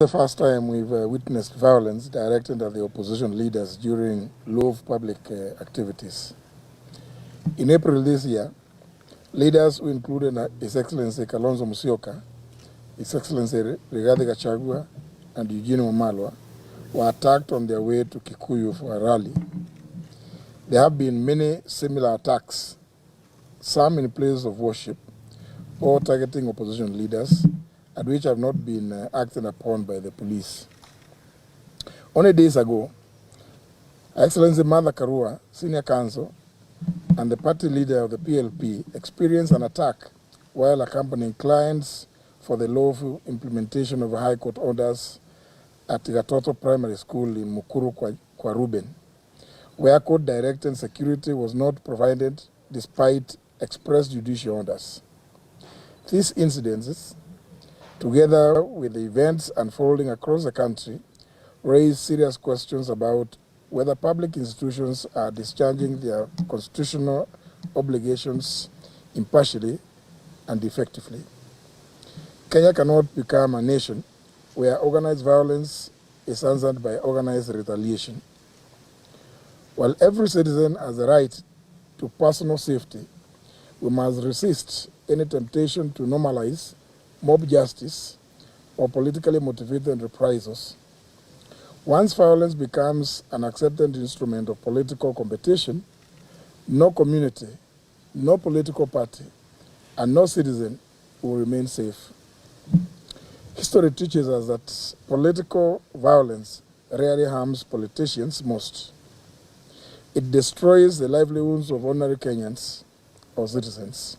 The first time we've witnessed violence directed at the opposition leaders during low public activities. In April this year, leaders who included His Excellency Kalonzo Musyoka, His Excellency Rigathi Gachagua, and Eugene Wamalwa were attacked on their way to Kikuyu for a rally. There have been many similar attacks, some in places of worship or targeting opposition leaders, and which have not been acted upon by the police. Only days ago, Excellency Martha Karua, Senior Counsel, and the party leader of the PLP experienced an attack while accompanying clients for the lawful implementation of High Court orders at Gatoto Primary School in Mukuru kwa Ruben, where court-directed security was not provided despite express judicial orders. These incidences, together with the events unfolding across the country, raise serious questions about whether public institutions are discharging their constitutional obligations impartially and effectively. Kenya cannot become a nation where organized violence is answered by organized retaliation. While every citizen has the right to personal safety, we must resist any temptation to normalize mob justice or politically motivated reprisals. Once violence becomes an accepted instrument of political competition, no community, no political party, and no citizen will remain safe. History teaches us that political violence rarely harms politicians most. It destroys the livelihoods of ordinary Kenyans or citizens.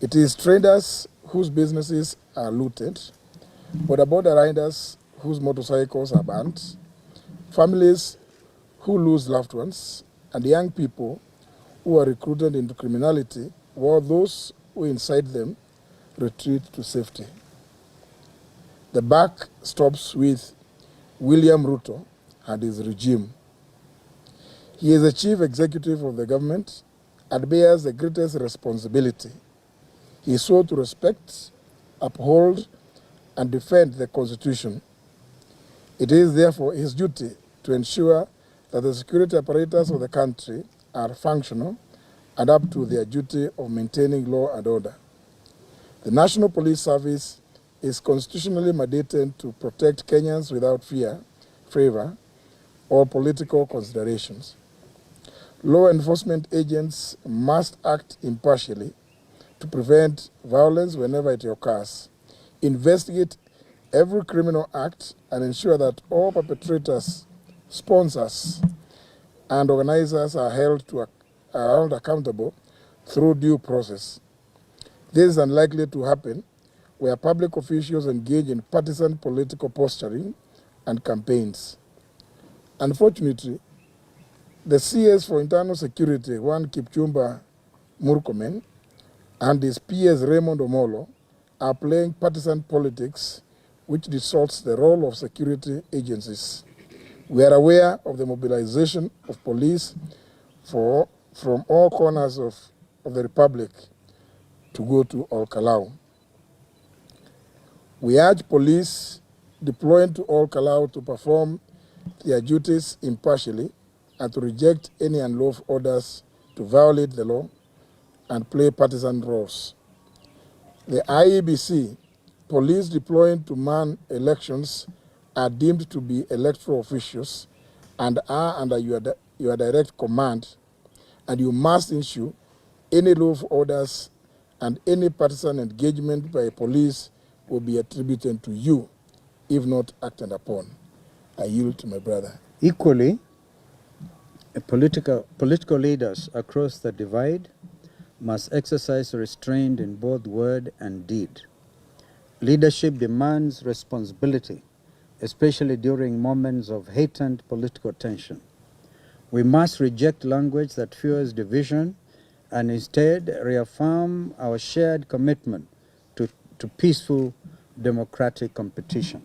It is traders whose businesses are looted, border riders whose motorcycles are burnt, families who lose loved ones, and young people who are recruited into criminality, while those who incite them retreat to safety. The buck stops with William Ruto and his regime. He is the chief executive of the government and bears the greatest responsibility. He sought to respect, uphold, and defend the Constitution. It is therefore his duty to ensure that the security apparatus of the country are functional and up to their duty of maintaining law and order. The National Police Service is constitutionally mandated to protect Kenyans without fear, favor, or political considerations. Law enforcement agents must act impartially to prevent violence whenever it occurs, investigate every criminal act, and ensure that all perpetrators, sponsors, and organizers are held accountable through due process. This is unlikely to happen where public officials engage in partisan political posturing and campaigns. Unfortunately, the CS for Internal Security, Juan Kipchumba Murkomen, and his PS Raymond Omolo are playing partisan politics, which distorts the role of security agencies. We are aware of the mobilization of police from all corners of the Republic to go to Olkalou. We urge police deployed to Olkalou to perform their duties impartially and to reject any unlawful orders to violate the law and play partisan roles. The IEBC, police deployed to man elections, are deemed to be electoral officials and are under your direct command, and you must issue any lawful orders, and any partisan engagement by police will be attributed to you if not acted upon. I yield to my brother. Equally, political leaders across the divide must exercise restraint in both word and deed. Leadership demands responsibility, especially during moments of heightened political tension. We must reject language that fuels division and instead reaffirm our shared commitment to peaceful democratic competition.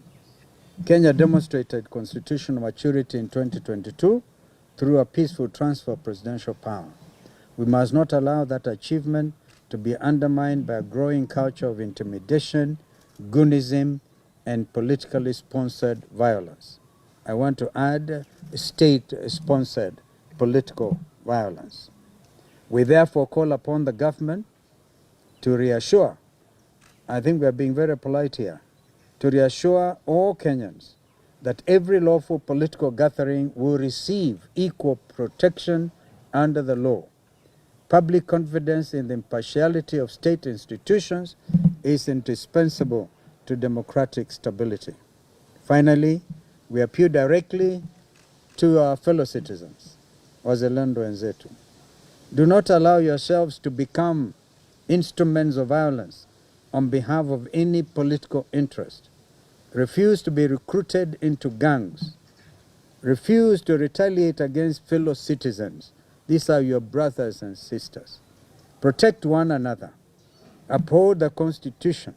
Kenya demonstrated constitutional maturity in 2022 through a peaceful transfer of presidential power. We must not allow that achievement to be undermined by a growing culture of intimidation, goonism, and politically sponsored violence. I want to add state-sponsored political violence. We therefore call upon the government to reassure, I think we are being very polite here, to reassure all Kenyans that every lawful political gathering will receive equal protection under the law. Public confidence in the impartiality of state institutions is indispensable to democratic stability. Finally, we appeal directly to our fellow citizens, wazalendo wenzetu. Do not allow yourselves to become instruments of violence on behalf of any political interest. Refuse to be recruited into gangs. Refuse to retaliate against fellow citizens. These are your brothers and sisters. Protect one another. Uphold the Constitution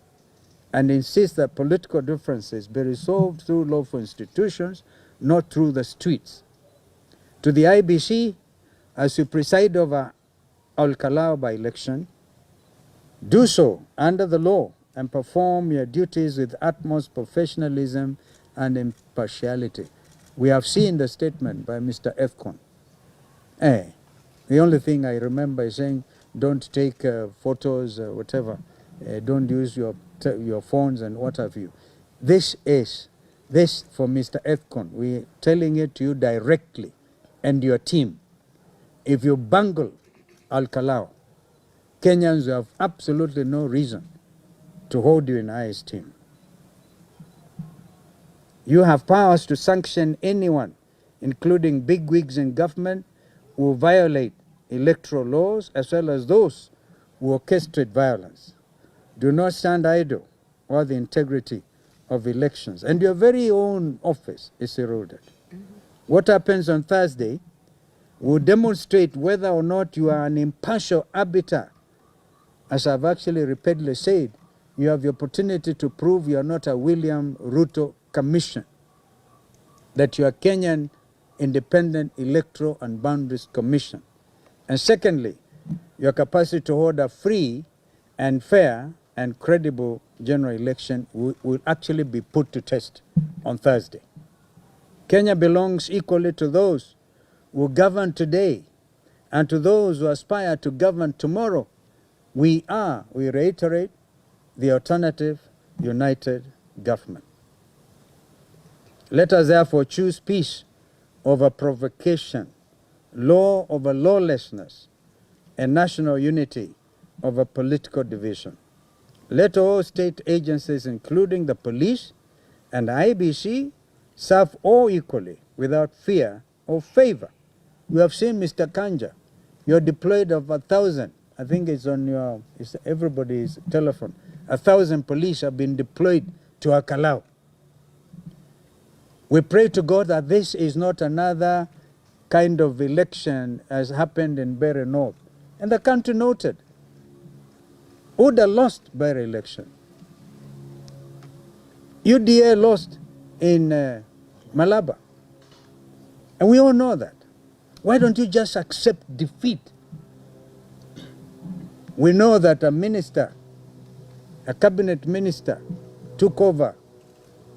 and insist that political differences be resolved through lawful institutions, not through the streets. To the IBC, as you preside over Olkalou by-election, do so under the law and perform your duties with utmost professionalism and impartiality. We have seen the statement by Mr. Efcon. The only thing I remember is saying, don't take photos, whatever. Don't use your phones and what have you. This for Mr. Efcon. We're telling it to you directly and your team. If you bungle Olkalou, Kenyans have absolutely no reason to hold you in high esteem. You have powers to sanction anyone, including bigwigs in government, who violate electoral laws as well as those who orchestrate violence. Do not stand idle while the integrity of elections and your very own office is eroded. What happens on Thursday will demonstrate whether or not you are an impartial arbiter. As I've actually repeatedly said, you have the opportunity to prove you are not a William Ruto commission, that you are Kenyan Independent Electoral and Boundaries Commission. And secondly, your capacity to hold a free and fair and credible general election will actually be put to test on Thursday. Kenya belongs equally to those who govern today and to those who aspire to govern tomorrow. We reiterate, the alternative united government. Let us therefore choose peace over provocation, law over lawlessness, and national unity over political division. Let all state agencies, including the police and IBC, serve all equally without fear or favor. We have seen, Mr. Kanja, you're deployed of 1,000. I think it's on everybody's telephone. 1,000 police have been deployed to Olkalou. We pray to God that this is not another kind of election as happened in Bere North. And the country noted. UDA lost Bere election. UDA lost in Malaba. And we all know that. Why don't you just accept defeat? We know that a minister, a cabinet minister, took over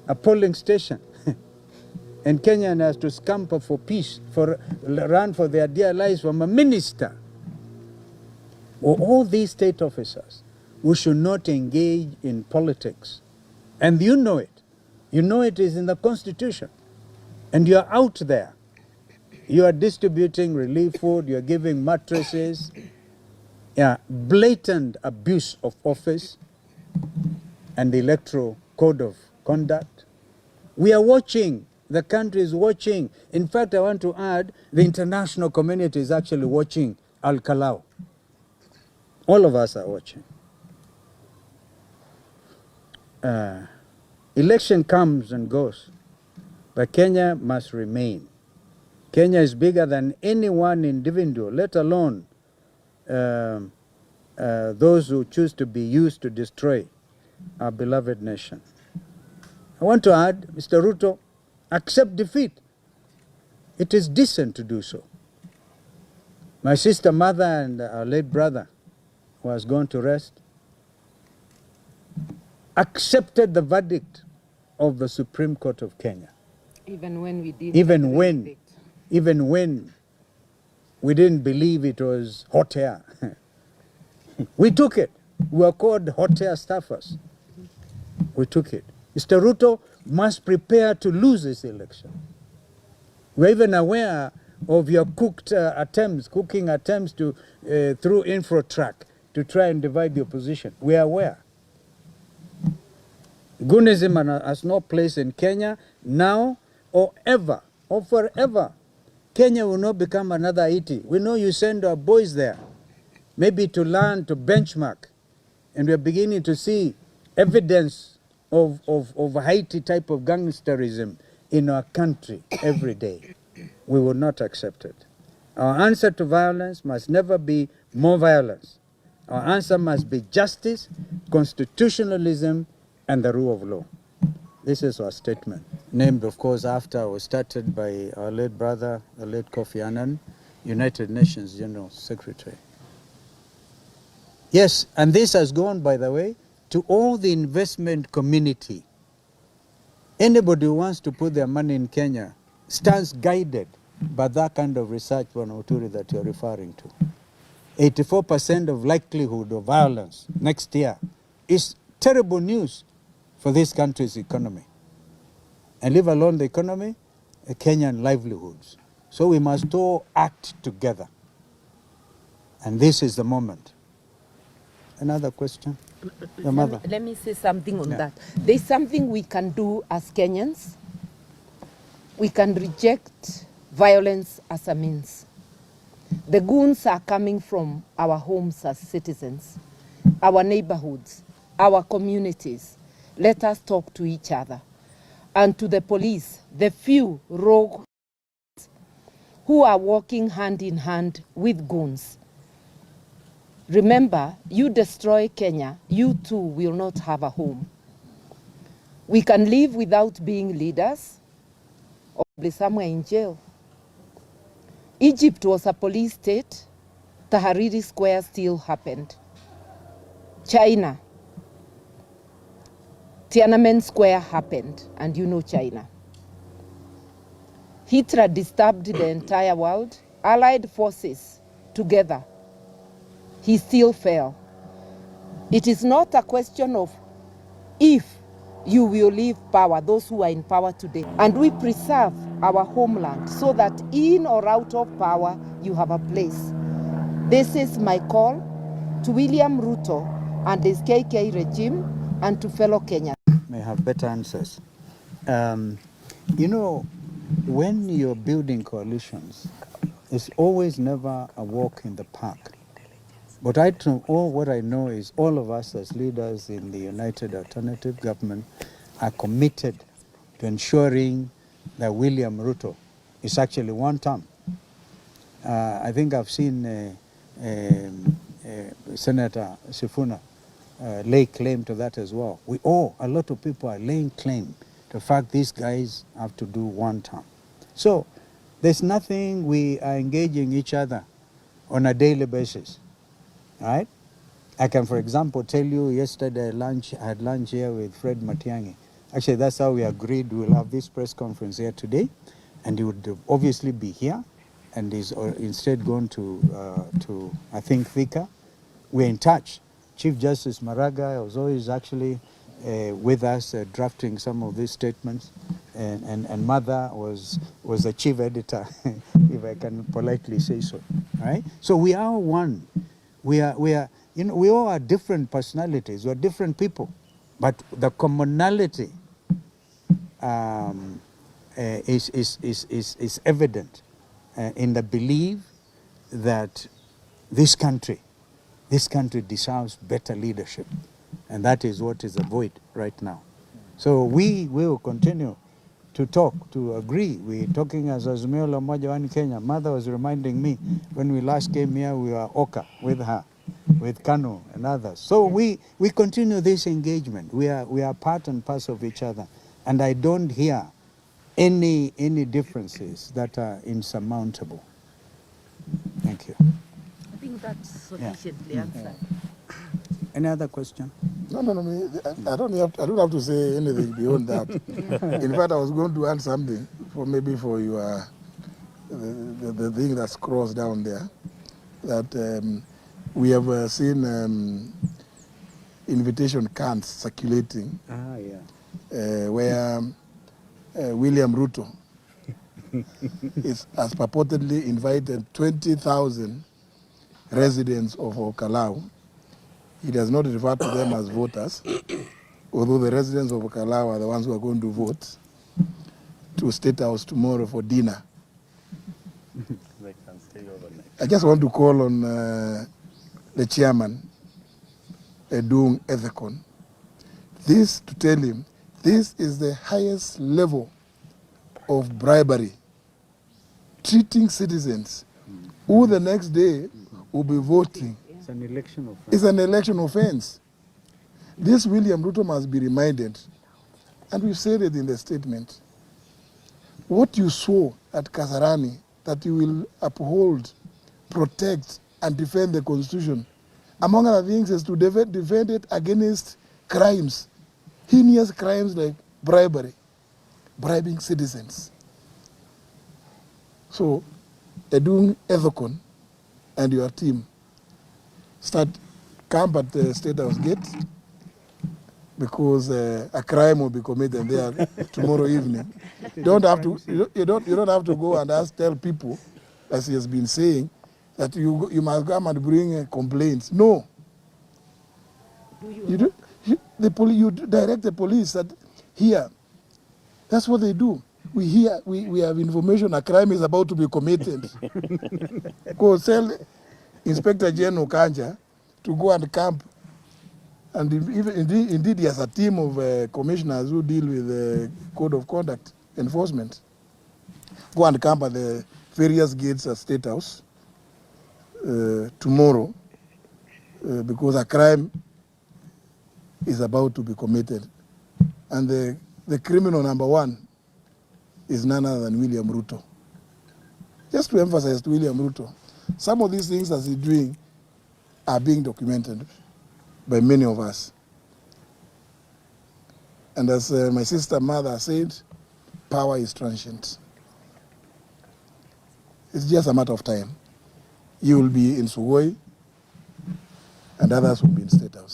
a polling station. And Kenyan has to scamper for peace, run for their dear lives from a minister. Well, all these state officers, we should not engage in politics. And you know it. You know it is in the Constitution. And you are out there. You are distributing relief food, you are giving mattresses. Blatant abuse of office and the electoral code of conduct. We are watching. The country is watching. In fact, I want to add, the international community is actually watching Olkalou. All of us are watching. Election comes and goes, but Kenya must remain. Kenya is bigger than any one individual, let alone those who choose to be used to destroy our beloved nation. I want to add, Mr. Ruto, accept defeat. It is decent to do so. My sister, mother, and our late brother, who has gone to rest, accepted the verdict of the Supreme Court of Kenya. Even when we didn't Even when we didn't believe it was hot air. We took it. We were called hot air staffers. We took it. Mr. Ruto must prepare to lose this election. We're even aware of your cooking attempts to through Infratrack to try and divide the opposition. We are aware. Gunism has no place in Kenya now or ever or forever. Kenya will not become another Haiti. We know you send our boys there, maybe to learn, to benchmark, and we're beginning to see evidence of Haiti type of gangsterism in our country every day. We will not accept it. Our answer to violence must never be more violence. Our answer must be justice, constitutionalism, and the rule of law. This is our statement, named, of course, after was started by our late brother, the late Kofi Annan, United Nations General Secretary. Yes, and this has gone, by the way, to all the investment community. Anybody who wants to put their money in Kenya stands guided by that kind of research, Oturi, that you're referring to. 84% of likelihood of violence next year is terrible news for this country's economy. And leave alone the economy, Kenyan livelihoods. So we must all act together. And this is the moment. Another question? Your mother. Let me say something on that. There's something we can do as Kenyans. We can reject violence as a means. The goons are coming from our homes as citizens, our neighborhoods, our communities. Let us talk to each other. And to the police, the few rogue who are working hand in hand with goons. Remember, you destroy Kenya, you too will not have a home. We can live without being leaders or be somewhere in jail. Egypt was a police state. Tahrir Square still happened. China, Tiananmen Square happened, and you know China. Hitler disturbed the entire world, allied forces together. He still fell. It is not a question of if you will leave power, those who are in power today, and we preserve our homeland so that in or out of power, you have a place. This is my call to William Ruto and his KK regime and to fellow Kenyans. May have better answers. You know, when you're building coalitions, it's always never a walk in the park. But what I know is all of us as leaders in the United Alternative Government are committed to ensuring that William Ruto is actually one term. I think I've seen Senator Sifuna lay claim to that as well. A lot of people are laying claim to the fact these guys have to do one term. So there's nothing, we are engaging each other on a daily basis, right? I can, for example, tell you yesterday I had lunch here with Fred Matiang'i. Actually, that's how we agreed we'll have this press conference here today, and he would obviously be here, and he's instead gone to I think, Thika. We're in touch. Chief Justice Maraga was always actually with us drafting some of these statements, and Mother was the chief editor, if I can politely say so. Right? So we are one. We are. You know, we all are different personalities. We're different people, but the commonality is evident in the belief that this country deserves better leadership, and that is what is a void right now. So we will continue to talk, to agree. We're talking as Azimio la Umoja One Kenya. Mother was reminding me when we last came here, we were Oka with her, with Kanu and others. So we continue this engagement. We are part and parcel of each other, and I don't hear any differences that are insurmountable. Thank you. I think that's sufficiently answered. Any other question? No. I don't have to say anything beyond that. In fact, I was going to add something for your the thing that's crossed down there. That we have seen invitation cards circulating. Where William Ruto has purportedly invited 20,000 residents of Olkalou. He does not refer to them as voters, although the residents of Olkalou are the ones who are going to vote, to State House tomorrow for dinner. They can stay overnight. I just want to call on the chairman, Edung Ethekon, to tell him this is the highest level of bribery, treating citizens who the next day will be voting. It's an election offense. It's an election offense. This William Ruto must be reminded, and we've said it in the statement, what you saw at Kasarani, that you will uphold, protect, and defend the Constitution, among other things, is to defend it against crimes, heinous crimes like bribery, bribing citizens. So, Edung Ethekon and your team camp at the State House gate, because a crime will be committed there tomorrow evening. You don't have to go and tell people, as he has been saying, that you must come and bring complaints. No. You direct the police that here. That's what they do. We have information a crime is about to be committed. Go tell Inspector General Kanja to go and camp. And indeed, he has a team of commissioners who deal with the code of conduct enforcement. Go and camp at the various gates at State House tomorrow, because a crime is about to be committed. And the criminal number one is none other than William Ruto. Just to emphasize to William Ruto, some of these things that he's doing are being documented by many of us. And as my sister mother said, power is transient. It's just a matter of time. You will be in Sugoi, and others will be in State House.